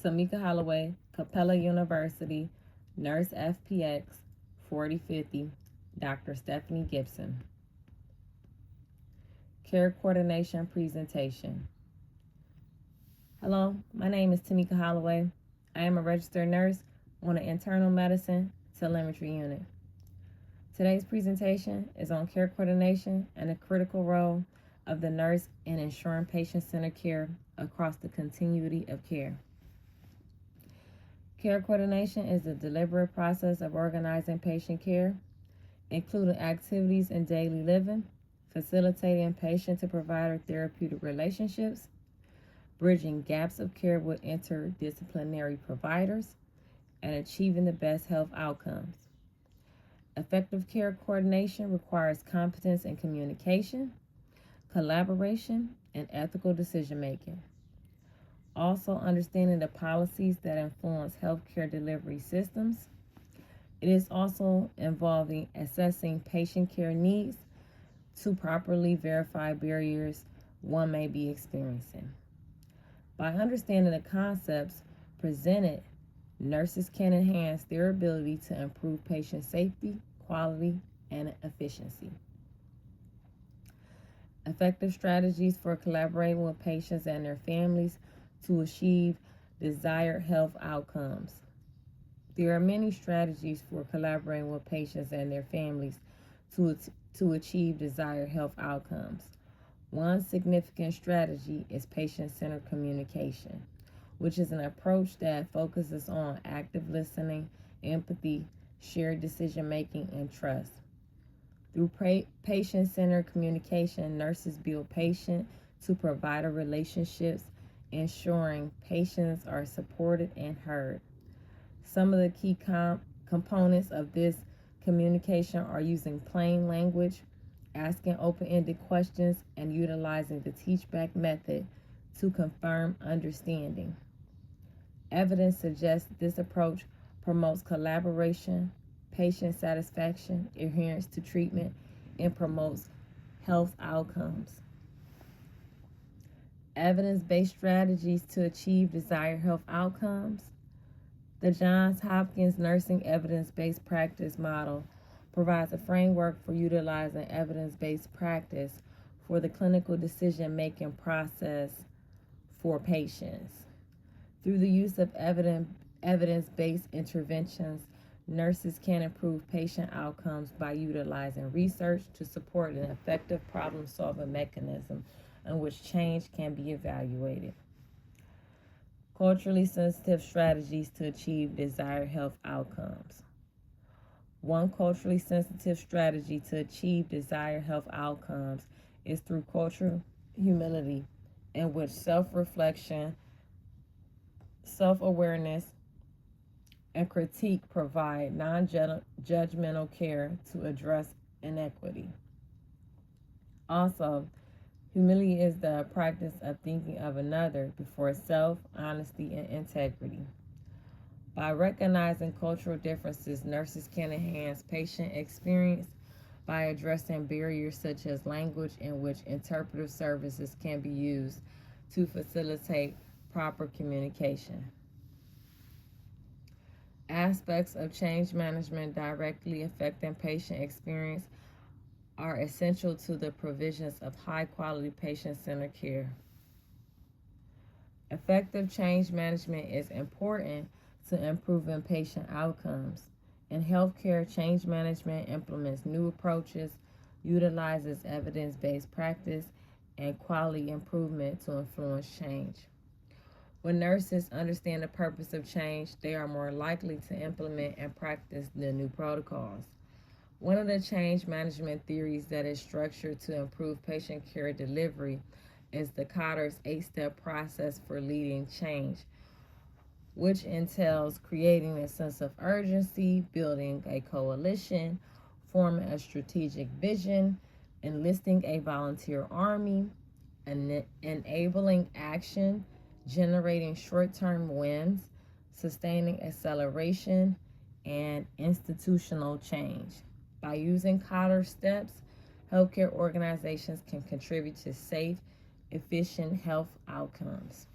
Tamika Holloway, Capella University, Nurse FPX 4050, Dr. Stephanie Gibson. Care Coordination Presentation. Hello, my name is Tamika Holloway. I am a registered nurse on the Internal Medicine Telemetry Unit. Today's presentation is on care coordination and the critical role of the nurse in ensuring patient-centered care across the continuity of care. Care coordination is the deliberate process of organizing patient care, including activities in daily living, facilitating patient to provider therapeutic relationships, bridging gaps of care with interdisciplinary providers, and achieving the best health outcomes. Effective care coordination requires competence in communication, collaboration, and ethical decision making. Also, understanding the policies that influence healthcare delivery systems. It is also involving assessing patient care needs to properly verify barriers one may be experiencing. By understanding the concepts presented, nurses can enhance their ability to improve patient safety, quality, and efficiency. Effective strategies for collaborating with patients and their families to achieve desired health outcomes. There are many strategies for collaborating with patients and their families to achieve desired health outcomes. One significant strategy is patient-centered communication, which is an approach that focuses on active listening, empathy, shared decision-making, and trust. Through patient-centered communication, nurses build patient to provider relationships, ensuring patients are supported and heard. Some of the key components of this communication are using plain language, asking open-ended questions, and utilizing the teach-back method to confirm understanding. Evidence suggests this approach promotes collaboration, patient satisfaction, adherence to treatment, and promotes health outcomes. Evidence-based strategies to achieve desired health outcomes. The Johns Hopkins Nursing Evidence-Based Practice Model provides a framework for utilizing evidence-based practice for the clinical decision-making process for patients. Through the use of evidence-based interventions, nurses can improve patient outcomes by utilizing research to support an effective problem-solving mechanism in which change can be evaluated. Culturally sensitive strategies to achieve desired health outcomes. One culturally sensitive strategy to achieve desired health outcomes is through cultural humility, in which self-reflection, self-awareness, and critique provide non-judgmental care to address inequity. Also, humility is the practice of thinking of another before self, honesty, and integrity. By recognizing cultural differences, nurses can enhance patient experience by addressing barriers such as language in which interpretive services can be used to facilitate proper communication. Aspects of change management directly affecting patient experience are essential to the provisions of high-quality patient-centered care. Effective change management is important to improving patient outcomes. In healthcare, change management implements new approaches, utilizes evidence-based practice, and quality improvement to influence change. When nurses understand the purpose of change, they are more likely to implement and practice the new protocols. One of the change management theories that is structured to improve patient care delivery is the Kotter's 8-step process for leading change, which entails creating a sense of urgency, building a coalition, forming a strategic vision, enlisting a volunteer army, enabling action, generating short-term wins, sustaining acceleration, and institutional change. By using Kotter's steps, healthcare organizations can contribute to safe, efficient health outcomes.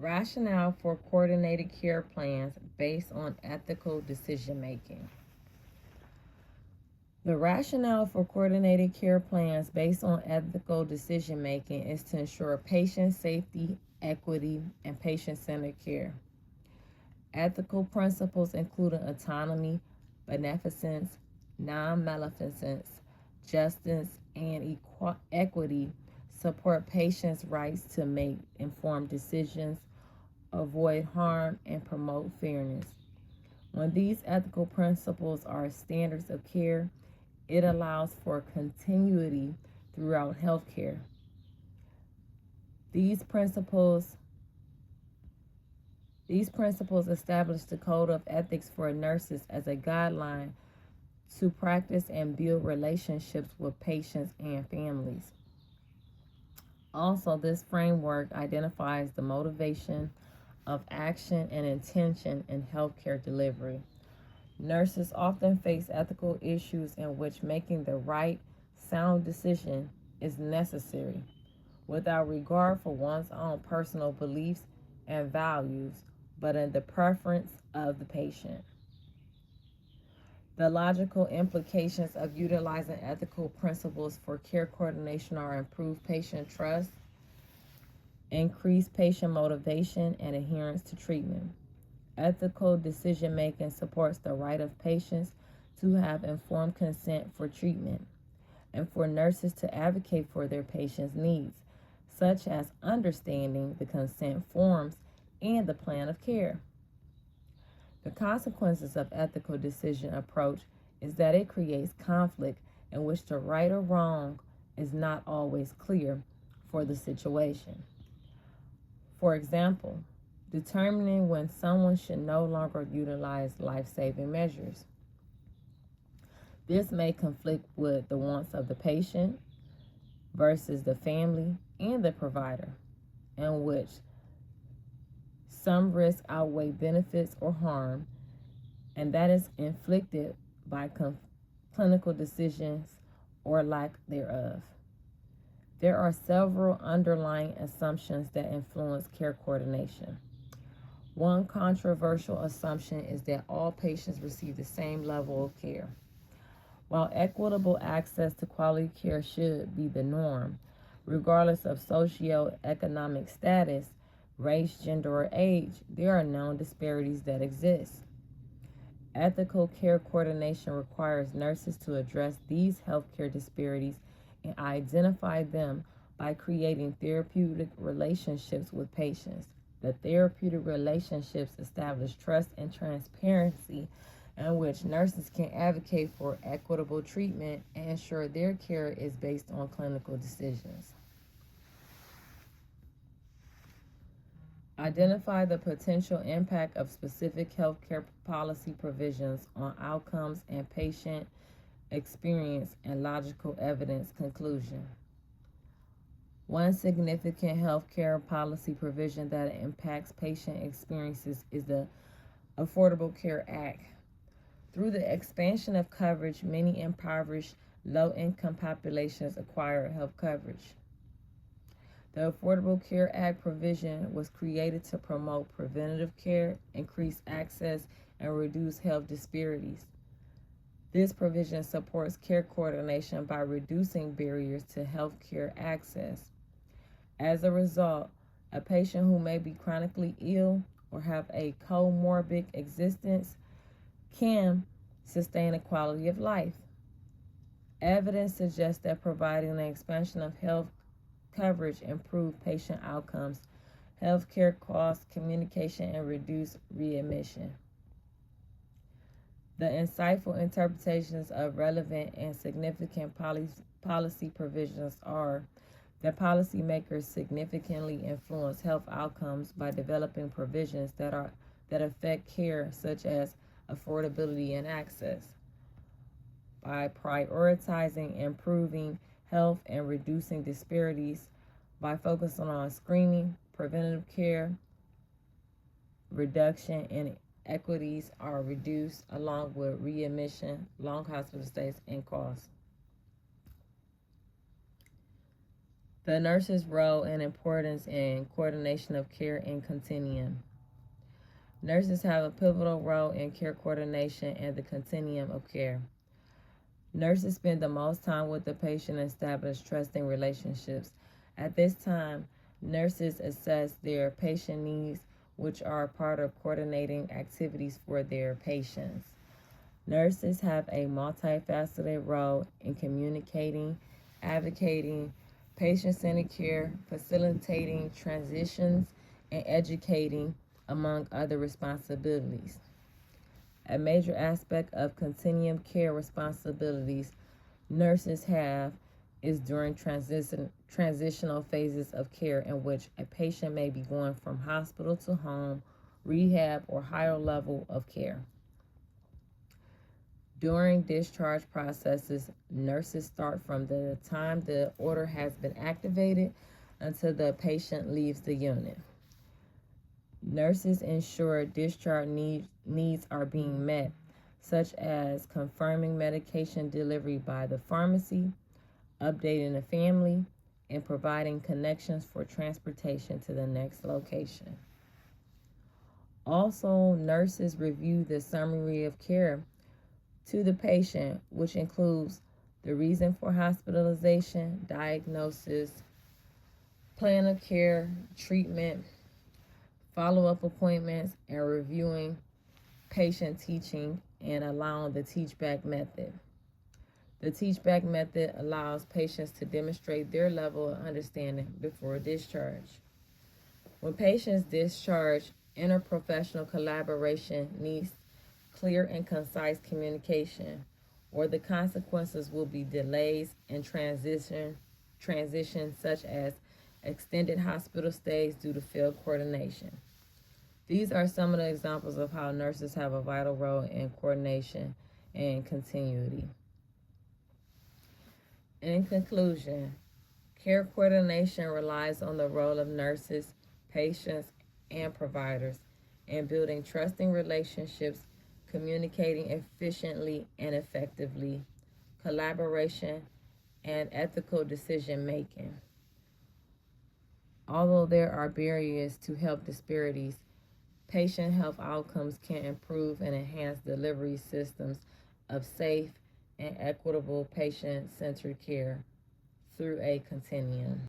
Rationale for coordinated care plans based on ethical decision making. The rationale for coordinated care plans based on ethical decision making is to ensure patient safety, equity, and patient centered care. Ethical principles including autonomy, beneficence, non maleficence, justice, and equity support patients' rights to make informed decisions, avoid harm, and promote fairness. When these ethical principles are standards of care, it allows for continuity throughout healthcare. These principles establish the code of ethics for nurses as a guideline to practice and build relationships with patients and families. Also, this framework identifies the motivation of action and intention in healthcare delivery. Nurses often face ethical issues in which making the right, sound decision is necessary, without regard for one's own personal beliefs and values, but in the preference of the patient. The logical implications of utilizing ethical principles for care coordination are improved patient trust, increased patient motivation, and adherence to treatment. Ethical decision making supports the right of patients to have informed consent for treatment and for nurses to advocate for their patients' needs, such as understanding the consent forms and the plan of care. The consequences of ethical decision approach is that it creates conflict in which the right or wrong is not always clear for the situation. For example, determining when someone should no longer utilize life-saving measures. This may conflict with the wants of the patient versus the family and the provider, in which some risks outweigh benefits or harm, and that is inflicted by clinical decisions or lack thereof. There are several underlying assumptions that influence care coordination. One controversial assumption is that all patients receive the same level of care. While equitable access to quality care should be the norm, regardless of socioeconomic status, race, gender, or age, there are known disparities that exist. Ethical care coordination requires nurses to address these healthcare disparities and identify them by creating therapeutic relationships with patients. The therapeutic relationships establish trust and transparency in which nurses can advocate for equitable treatment and ensure their care is based on clinical decisions. Identify the potential impact of specific healthcare policy provisions on outcomes and patient experience and logical evidence conclusion. One significant healthcare policy provision that impacts patient experiences is the Affordable Care Act. Through the expansion of coverage, many impoverished, low-income populations acquire health coverage. The Affordable Care Act provision was created to promote preventative care, increase access, and reduce health disparities. This provision supports care coordination by reducing barriers to health care access. As a result, a patient who may be chronically ill or have a comorbid existence can sustain a quality of life. Evidence suggests that providing an expansion of health coverage improves patient outcomes, healthcare costs, communication, and reduce readmission. The insightful interpretations of relevant and significant policy provisions are that policymakers significantly influence health outcomes by developing provisions that affect care, such as affordability and access, by prioritizing improving health and reducing disparities, by focusing on screening, preventative care, reduction in equities are reduced, along with readmission, long hospital stays, and costs. The nurse's role and importance in coordination of care and continuum. Nurses have a pivotal role in care coordination and the continuum of care. Nurses spend the most time with the patient and establish trusting relationships. At this time, nurses assess their patient needs, which are part of coordinating activities for their patients. Nurses have a multifaceted role in communicating, advocating, patient-centered care, facilitating transitions, and educating, among other responsibilities. A major aspect of continuum care responsibilities nurses have is during transitional phases of care in which a patient may be going from hospital to home, rehab, or higher level of care. During discharge processes, nurses start from the time the order has been activated until the patient leaves the unit. Nurses ensure discharge needs are being met, such as confirming medication delivery by the pharmacy, updating the family, and providing connections for transportation to the next location. Also, nurses review the summary of care to the patient, which includes the reason for hospitalization, diagnosis, plan of care, treatment, follow-up appointments, and reviewing patient teaching and allowing the teach-back method. The teach-back method allows patients to demonstrate their level of understanding before discharge. When patients discharge, interprofessional collaboration needs clear and concise communication, or the consequences will be delays in transition such as extended hospital stays due to failed coordination. These are some of the examples of how nurses have a vital role in coordination and continuity. In conclusion, care coordination relies on the role of nurses, patients, and providers in building trusting relationships, communicating efficiently and effectively, collaboration, and ethical decision making. Although there are barriers to health disparities, patient health outcomes can improve and enhance delivery systems of safe and equitable patient-centered care through a continuum.